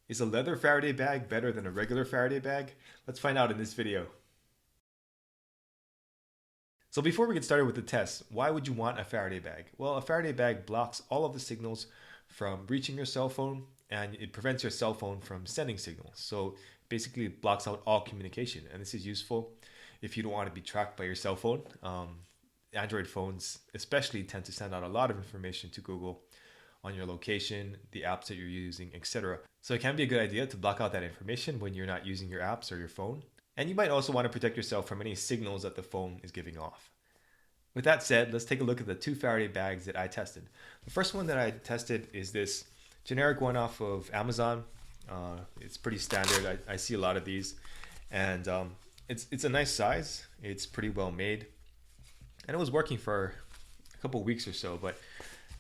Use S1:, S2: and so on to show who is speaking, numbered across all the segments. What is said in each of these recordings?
S1: Is a leather Faraday bag better than a regular Faraday bag? Let's find out in this video. So before we get started with the test, why would you want a Faraday bag? Well, a Faraday bag blocks all of the signals from reaching your cell phone, and it prevents your cell phone from sending signals. So basically it blocks out all communication, and this is useful if you don't want to be tracked by your cell phone. Android phones especially tend to send out a lot of information to Google on your location, the apps that you're using, etc. So it can be a good idea to block out that information when you're not using your apps or your phone. And you might also want to protect yourself from any signals that the phone is giving off. With that said, let's take a look at the two Faraday bags that I tested. The first one that I tested is this generic one off of Amazon. It's pretty standard. I see a lot of these, and it's a nice size. It's pretty well made, and it was working for a couple weeks or so. But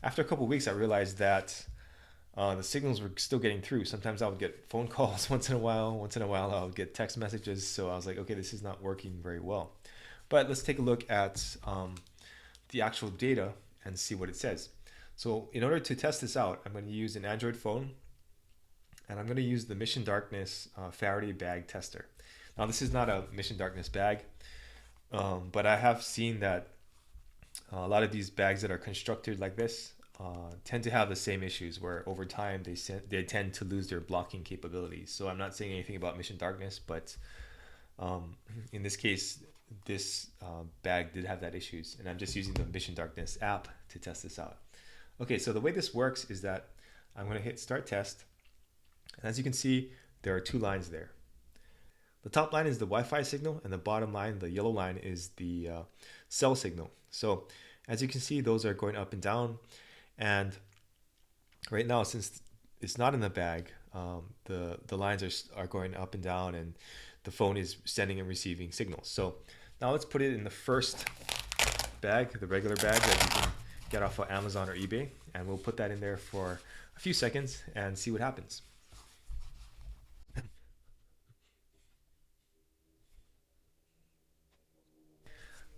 S1: after a couple weeks, I realized that the signals were still getting through. Sometimes I would get phone calls once in a while. Once in a while, I would get text messages. So I was like, okay, this is not working very well. But let's take a look at the actual data and see what it says. So in order to test this out, I'm going to use an Android phone, and I'm going to use the Mission Darkness Faraday bag tester. Now this is not a Mission Darkness bag, but I have seen that a lot of these bags that are constructed like this tend to have the same issues where over time they tend to lose their blocking capabilities. So I'm not saying anything about Mission Darkness, but in this case, this bag did have that issues, and I'm just using the Mission Darkness app to test this out. Okay, so the way this works is that I'm going to hit Start Test, and as you can see, there are two lines there. The top line is the Wi-Fi signal, and the bottom line, the yellow line, is the cell signal. So as you can see, those are going up and down, and right now, since it's not in the bag, the lines are going up and down, and the phone is sending and receiving signals. So now let's put it in the first bag, the regular bag that you can get off of Amazon or eBay, and we'll put that in there for a few seconds and see what happens.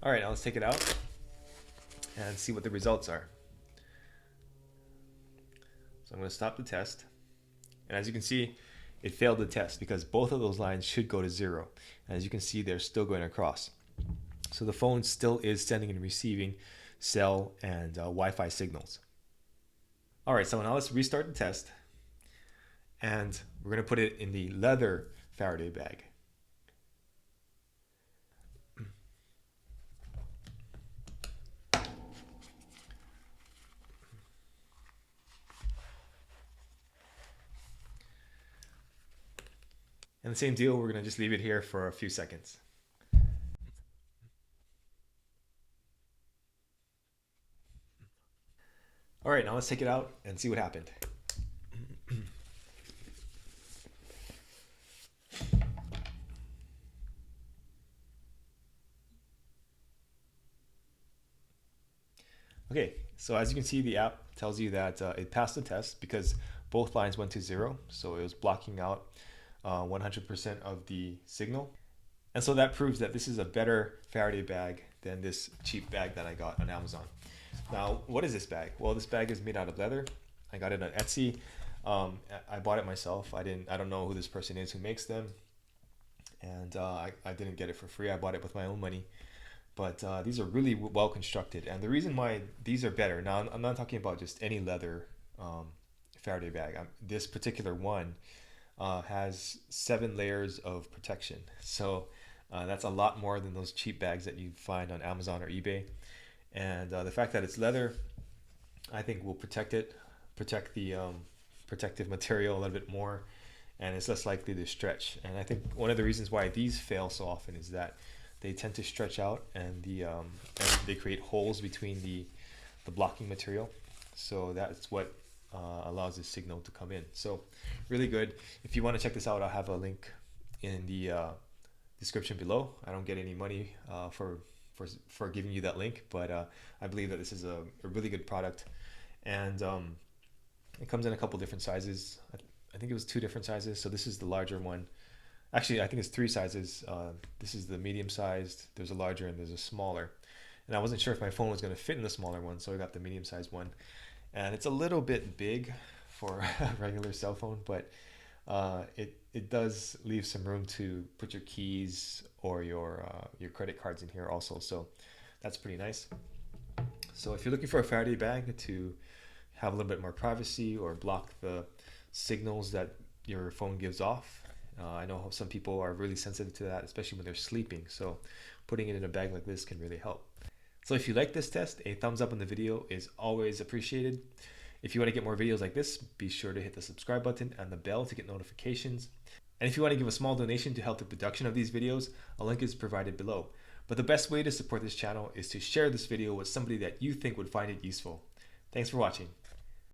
S1: All right, now let's take it out and see what the results are. So I'm going to stop the test, and as you can see, it failed the test because both of those lines should go to 0. And as you can see, they're still going across. So the phone still is sending and receiving cell and Wi-Fi signals. All right, so now let's restart the test, and we're going to put it in the leather Faraday bag. And the same deal, we're going to just leave it here for a few seconds. All right, now let's take it out and see what happened. Okay, so as you can see, the app tells you that it passed the test because both lines went to 0, so it was blocking out 100% of the signal. And so that proves that this is a better Faraday bag than this cheap bag that I got on Amazon. Now, what is this bag? Well, this bag is made out of leather. I got it on Etsy. I bought it myself. I don't know who this person is who makes them, and I didn't get it for free. I bought it with my own money. But these are really well constructed, and the reason why these are better. Now, I'm not talking about just any leather Faraday bag. This particular one has 7 layers of protection. So that's a lot more than those cheap bags that you find on Amazon or eBay. And the fact that it's leather, I think will protect the protective material a little bit more, and it's less likely to stretch. And I think one of the reasons why these fail so often is that they tend to stretch out, and they create holes between the blocking material. So that's what allows the signal to come in. So really good. If you want to check this out, I'll have a link in the description below. I don't get any money for giving you that link, but I believe that this is a really good product, and it comes in a couple different sizes. I think it was 2 different sizes. So this is the larger one. Actually, I think it's 3 sizes. This is the medium sized, there's a larger, and there's a smaller. And I wasn't sure if my phone was going to fit in the smaller one, so I got the medium sized one. And it's a little bit big for a regular cell phone, but It does leave some room to put your keys or your credit cards in here also. So that's pretty nice. So if you're looking for a Faraday bag to have a little bit more privacy or block the signals that your phone gives off, I know some people are really sensitive to that, especially when they're sleeping. So putting it in a bag like this can really help. So if you like this test, a thumbs up on the video is always appreciated. If you want to get more videos like this, be sure to hit the subscribe button and the bell to get notifications. And if you want to give a small donation to help the production of these videos, a link is provided below. But the best way to support this channel is to share this video with somebody that you think would find it useful. Thanks for watching.